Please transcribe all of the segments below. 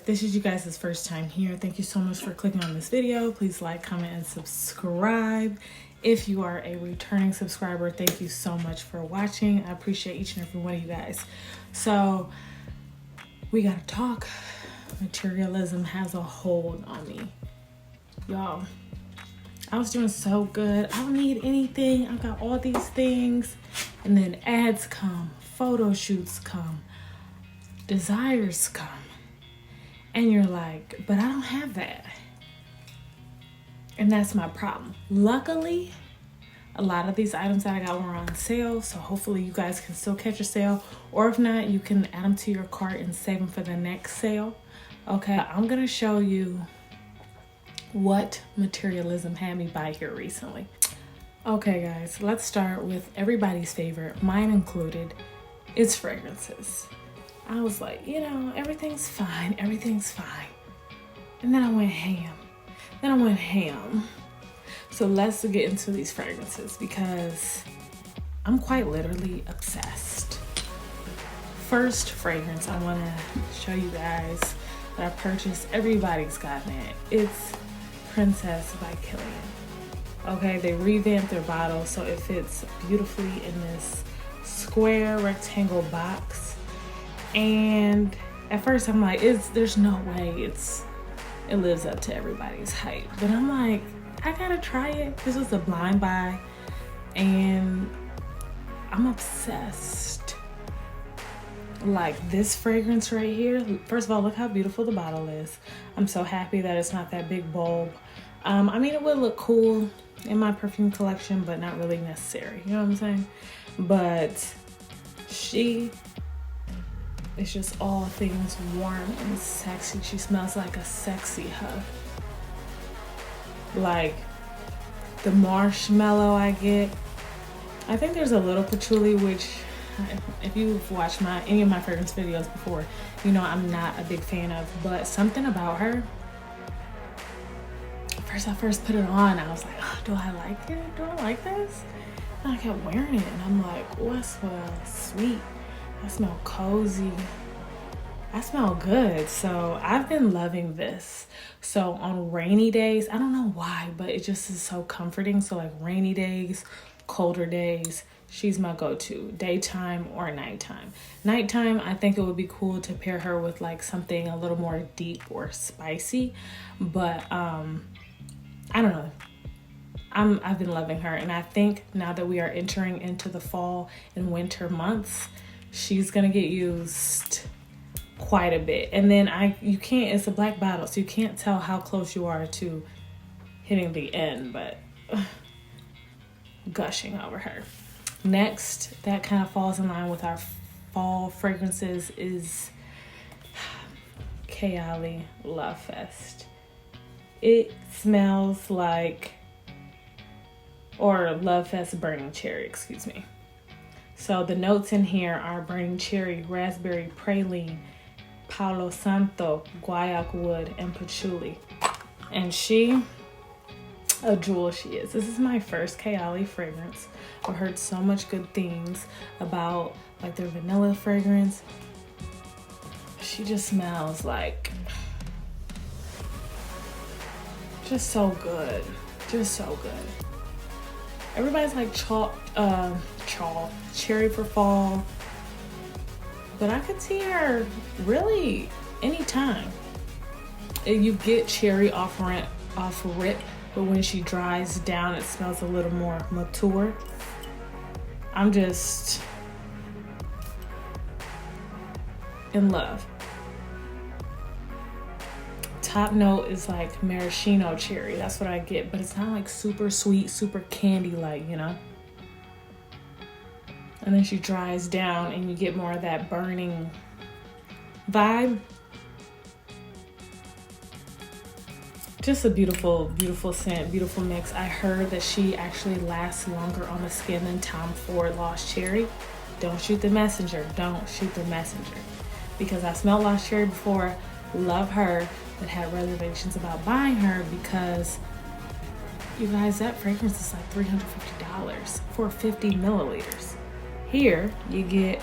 if this is you guys' first time here, thank you so much for clicking on this video. Please like, comment, and subscribe. If you are a returning subscriber, thank you so much for watching. I appreciate each and every one of you guys. So we gotta talk. Materialism has a hold on me. Y'all, I was doing so good. I don't need anything. I got all these things. And then ads come, photo shoots come, desires come. And you're like, but I don't have that. And that's my problem. Luckily, a lot of these items that I got were on sale. So hopefully you guys can still catch a sale. Or if not, you can add them to your cart and save them for the next sale. Okay, I'm gonna show you what materialism had me buy here recently. Okay guys, let's start with everybody's favorite, mine included. It's fragrances. I was like, you know, everything's fine. And then I went ham. So let's get into these fragrances because I'm quite literally obsessed. First fragrance I want to show you guys that I purchased. Everybody's gotten it. It's Princess by Kilian. Okay, they revamped their bottle so it fits beautifully in this square rectangle box. And at first I'm like, there's no way it lives up to everybody's hype. But I'm like, I gotta try it. This was a blind buy and I'm obsessed. Like this fragrance right here. First of all, look how beautiful the bottle is. I'm so happy that it's not that big bulb. I mean, it would look cool in my perfume collection, but not really necessary. You know what I'm saying? But it's just all things warm and sexy. She smells like a sexy hug. Like the marshmallow I get. I think there's a little patchouli, which if you've watched any of my fragrance videos before, you know I'm not a big fan of. But something about her, I first put it on, I was like, oh, do I like it? Do I like this? And I kept wearing it and I'm like, oh, I smell sweet. I smell cozy. I smell good. So I've been loving this. So on rainy days, I don't know why, but it just is so comforting. So like rainy days, colder days, she's my go-to, daytime or nighttime. Nighttime, I think it would be cool to pair her with like something a little more deep or spicy. But I don't know. I've been loving her. And I think now that we are entering into the fall and winter months, she's gonna get used quite a bit. And then it's a black bottle, so you can't tell how close you are to hitting the end, but gushing over her. Next, that kind of falls in line with our fall fragrances is Kayali Love Fest. It smells like, or Love Fest Burning Cherry, excuse me. So the notes in here are burning cherry, raspberry, praline, Palo Santo, guaiac wood, and patchouli. And she, a jewel she is. This is my first Kayali fragrance. I've heard so much good things about like their vanilla fragrance. She just smells like, just so good. Just so good. Everybody's like cherry for fall. But I could see her really anytime. You get cherry off rip, but when she dries down, it smells a little more mature. I'm just in love. Top note is like maraschino cherry. That's what I get, but it's not like super sweet, super candy-like, you know? And then she dries down and you get more of that burning vibe. Just a beautiful, beautiful scent, beautiful mix. I heard that she actually lasts longer on the skin than Tom Ford Lost Cherry. Don't shoot the messenger. Don't shoot the messenger. Because I smelled Lost Cherry before, love her, but had reservations about buying her because, you guys, that fragrance is like $350 for 50 milliliters. Here, you get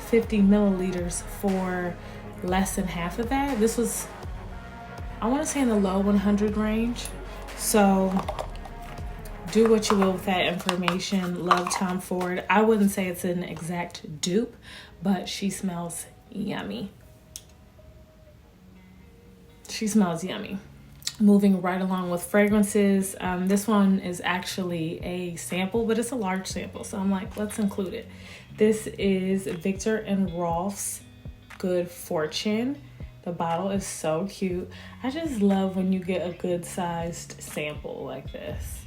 50 milliliters for less than half of that. This was I want to say in the low 100 range. So do what you will with that information. Love Tom Ford. I wouldn't say it's an exact dupe, but she smells yummy. She smells yummy. Moving right along with fragrances. This one is actually a sample, but it's a large sample. So I'm like, let's include it. This is Viktor and Rolf's Good Fortune. The bottle is so cute. I just love when you get a good sized sample like this.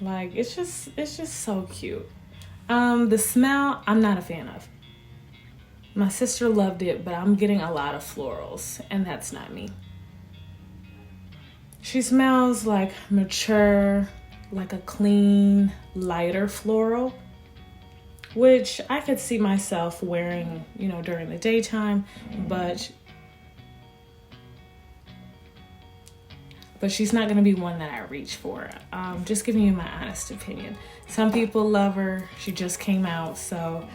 Like, it's just so cute. The smell, I'm not a fan of. My sister loved it, but I'm getting a lot of florals, and that's not me. She smells like mature, like a clean, lighter floral, which I could see myself wearing, you know, during the daytime, but she's not gonna be one that I reach for. Just giving you my honest opinion. Some people love her. She just came out, so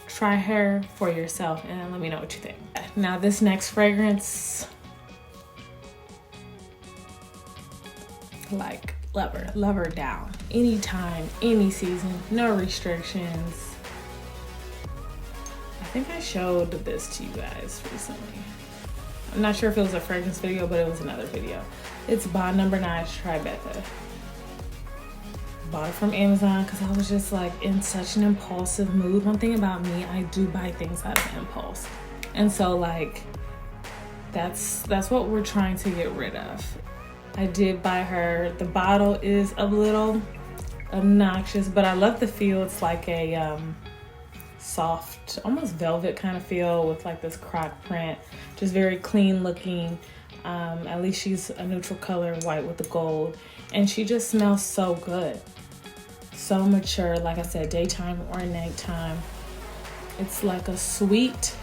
try her for yourself and let me know what you think. Now this next fragrance, like, love her down. Anytime, any season, no restrictions. I think I showed this to you guys recently. I'm not sure if it was a fragrance video, but it was another video. It's Bond No. 9 Tribeca. Bought it from Amazon because I was just like in such an impulsive mood. One thing about me, I do buy things out of impulse. And so like, that's what we're trying to get rid of. I did buy her. The bottle is a little obnoxious, but I love the feel. It's like a soft, almost velvet kind of feel with like this croc print. Just very clean looking. At least she's a neutral color, white with the gold. And she just smells so good. So mature, like I said, daytime or nighttime. It's like a sweet,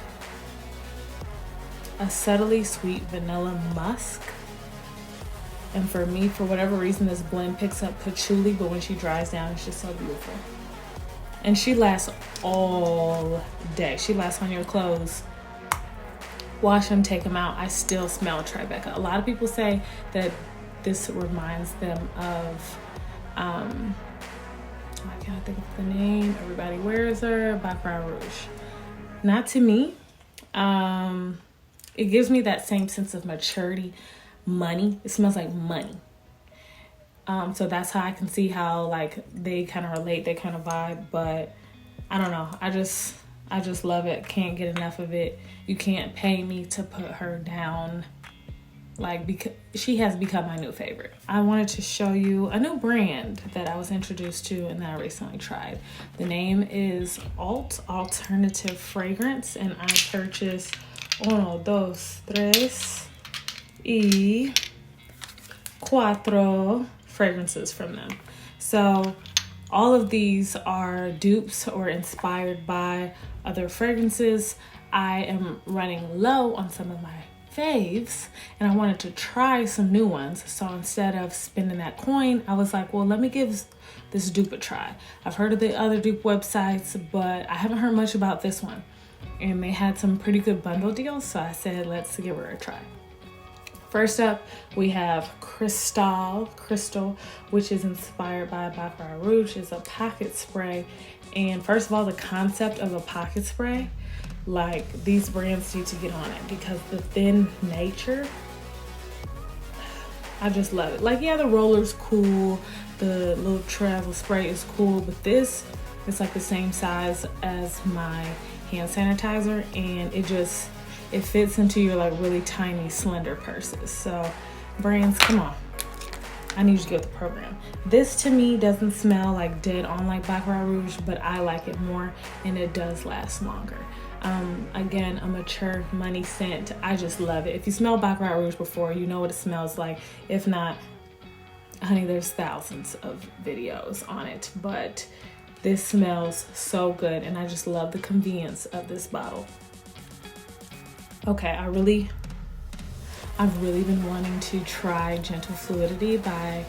a subtly sweet vanilla musk. And for me, for whatever reason, this blend picks up patchouli, but when she dries down, it's just so beautiful. And she lasts all day. She lasts on your clothes. Wash them, take them out. I still smell Tribeca. A lot of people say that this reminds them of, I can't think of the name. Everybody wears her. Baccarat Rouge. Not to me. It gives me that same sense of maturity. Money. It smells like money. So that's how I can see how like they kind of relate, they kind of vibe, but I don't know. I just love it. Can't get enough of it. You can't pay me to put her down. Like, because she has become my new favorite. I wanted to show you a new brand that I was introduced to and that I recently tried. The name is Alternative Fragrance, and I purchased 1, 2, 3, 4 fragrances from them. So all of these are dupes or inspired by other fragrances. I am running low on some of my faves and I wanted to try some new ones. So instead of spending that coin, I was like, well, let me give this dupe a try. I've heard of the other dupe websites, but I haven't heard much about this one. And they had some pretty good bundle deals, so I said, let's give her a try. First up, we have Crystal, which is inspired by Baccarat Rouge. It's a pocket spray. And first of all, the concept of a pocket spray, like, these brands need to get on it because the thin nature, I just love it. Like, yeah, the roller's cool, the little travel spray is cool, but this is like the same size as my hand sanitizer, and it fits into your like really tiny, slender purses. So brands, come on. I need you to get with the program. This to me doesn't smell like dead on like Baccarat Rouge, but I like it more and it does last longer. Again, a mature money scent. I just love it. If you smell Baccarat Rouge before, you know what it smells like. If not, honey, there's thousands of videos on it, but this smells so good and I just love the convenience of this bottle. Okay, I've really been wanting to try Gentle Fluidity by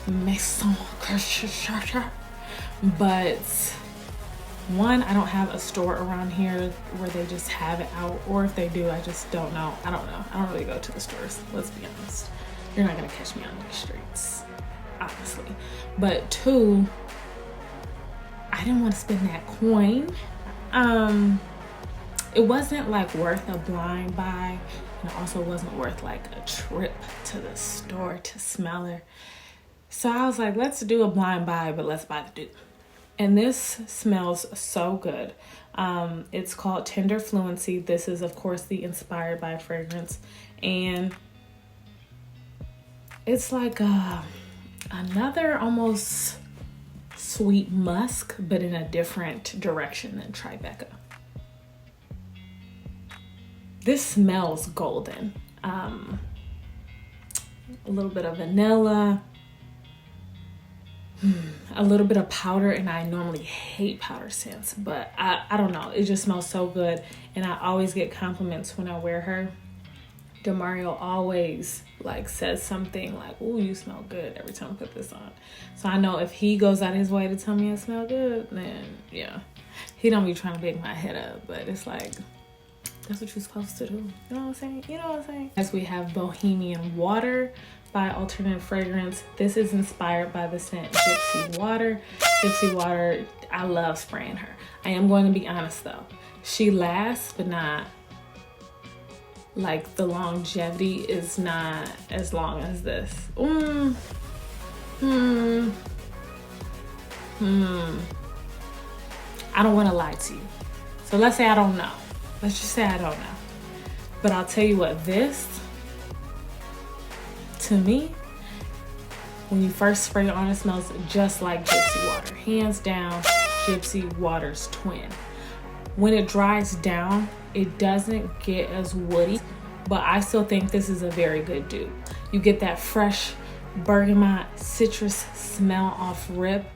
Maison, but One, I don't have a store around here where they just have it out, or if they do, I just don't know. I don't know. I don't really go to the stores, let's be honest. You're not gonna catch me on these streets, honestly. But two, I didn't want to spend that coin. It wasn't like worth a blind buy, and it also wasn't worth like a trip to the store to smell her. So I was like, let's do a blind buy, but let's buy the dupe. And this smells so good. It's called Tender Fluency. This is, of course, the Inspired by fragrance. And it's like another almost sweet musk, but in a different direction than Tribeca. This smells golden. A little bit of vanilla. A little bit of powder, and I normally hate powder scents, but I don't know, it just smells so good, and I always get compliments when I wear her. DeMario always like says something like, "Ooh, you smell good" every time I put this on. So I know if he goes out of his way to tell me I smell good, then yeah, he don't be trying to big my head up, but it's like, that's what you're supposed to do. You know what I'm saying? You know what I'm saying? Next we have Bohemian Water by Alternative Fragrance. This is inspired by the scent Gypsy Water. Gypsy Water, I love spraying her. I am going to be honest though. She lasts, but not like the longevity is not as long as this. I don't want to lie to you. So let's say I don't know. Let's just say I don't know. But I'll tell you what, this, to me, when you first spray it on, it smells just like Gypsy Water. Hands down, Gypsy Water's twin. When it dries down, it doesn't get as woody, but I still think this is a very good dupe. You get that fresh bergamot citrus smell off rip.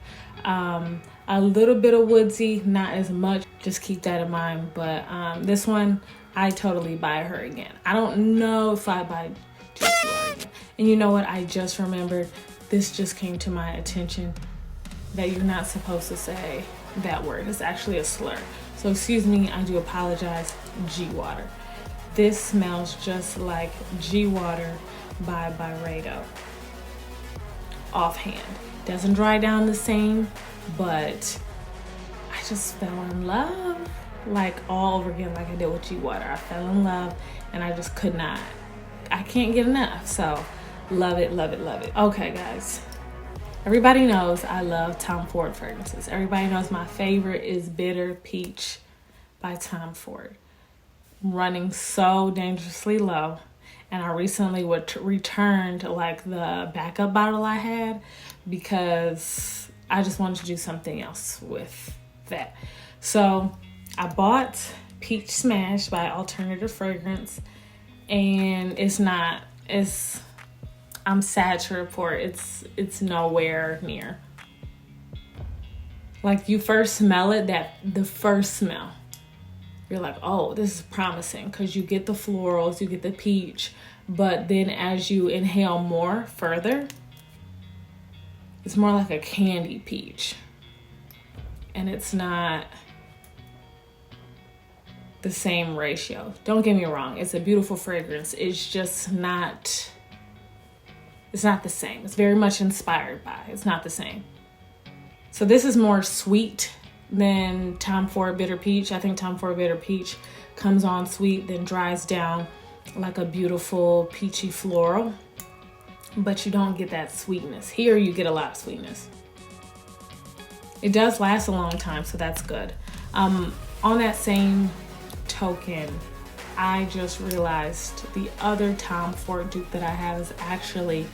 A little bit of woodsy, not as much. Just keep that in mind. But this one, I totally buy her again. I don't know if I buy Gypsy Water again. And you know what? I just remembered. This just came to my attention that you're not supposed to say that word. It's actually a slur. So excuse me, I do apologize. G Water. This smells just like G Water by Byredo. Offhand. Doesn't dry down the same, but I just fell in love like all over again, like I did with G Water. I fell in love and I just could not. I can't get enough. So love it, love it, love it. Okay, guys. Everybody knows I love Tom Ford fragrances. Everybody knows my favorite is Bitter Peach by Tom Ford. Running so dangerously low. And I recently returned like the backup bottle I had because I just wanted to do something else with that. So I bought Peach Smash by Alternative Fragrance, and I'm sad to report it's nowhere near. Like you first smell it, the first smell, you're like, oh, this is promising, because you get the florals, you get the peach, but then as you inhale more further, it's more like a candy peach. And it's not the same ratio. Don't get me wrong, it's a beautiful fragrance. It's just not, it's not the same. It's very much inspired by, it's not the same. So this is more sweet than Tom Ford Bitter Peach. I think Tom Ford Bitter Peach comes on sweet, then dries down like a beautiful peachy floral, but you don't get that sweetness. Here you get a lot of sweetness. It does last a long time, so that's good. On that same token, I just realized the other Tom Ford dupe that I have is actually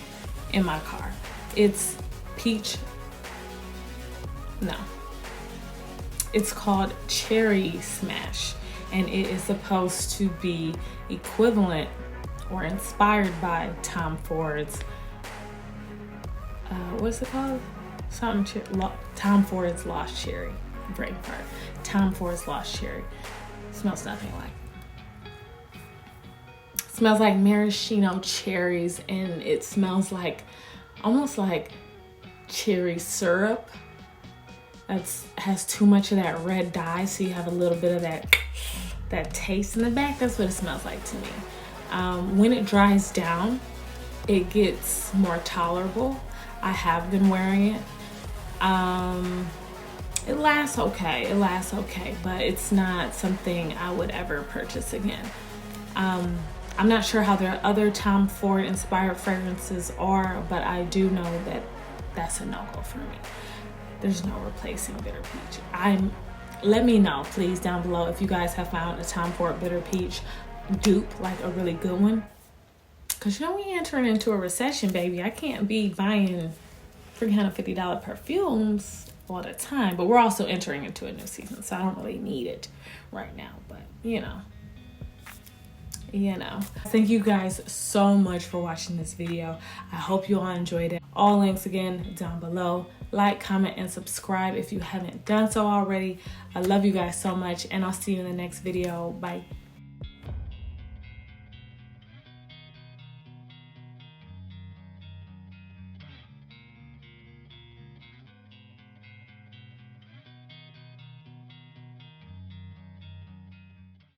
in my car. It's it's called Cherry Smash, and it is supposed to be equivalent or inspired by Tom Ford's what's it called? Tom Ford's Lost Cherry. Brain fart. Tom Ford's Lost Cherry. Smells nothing like. It smells like maraschino cherries, and it smells like almost like cherry syrup. has too much of that red dye, so you have a little bit of that taste in the back. That's what it smells like to me. When it dries down, it gets more tolerable. I have been wearing it. It lasts okay, but it's not something I would ever purchase again. I'm not sure how their other Tom Ford inspired fragrances are, but I do know that that's a no-go for me. There's no replacing Bitter Peach. Let me know, please, down below if you guys have found a Tom Ford Bitter Peach dupe, like a really good one. Cause you know we entering into a recession, baby. I can't be buying $350 perfumes all the time, but we're also entering into a new season, so I don't really need it right now, but you know. Thank you guys so much for watching this video. I hope you all enjoyed it. All links again down below. Like, comment, and subscribe if you haven't done so already. I love you guys so much, and I'll see you in the next video. Bye.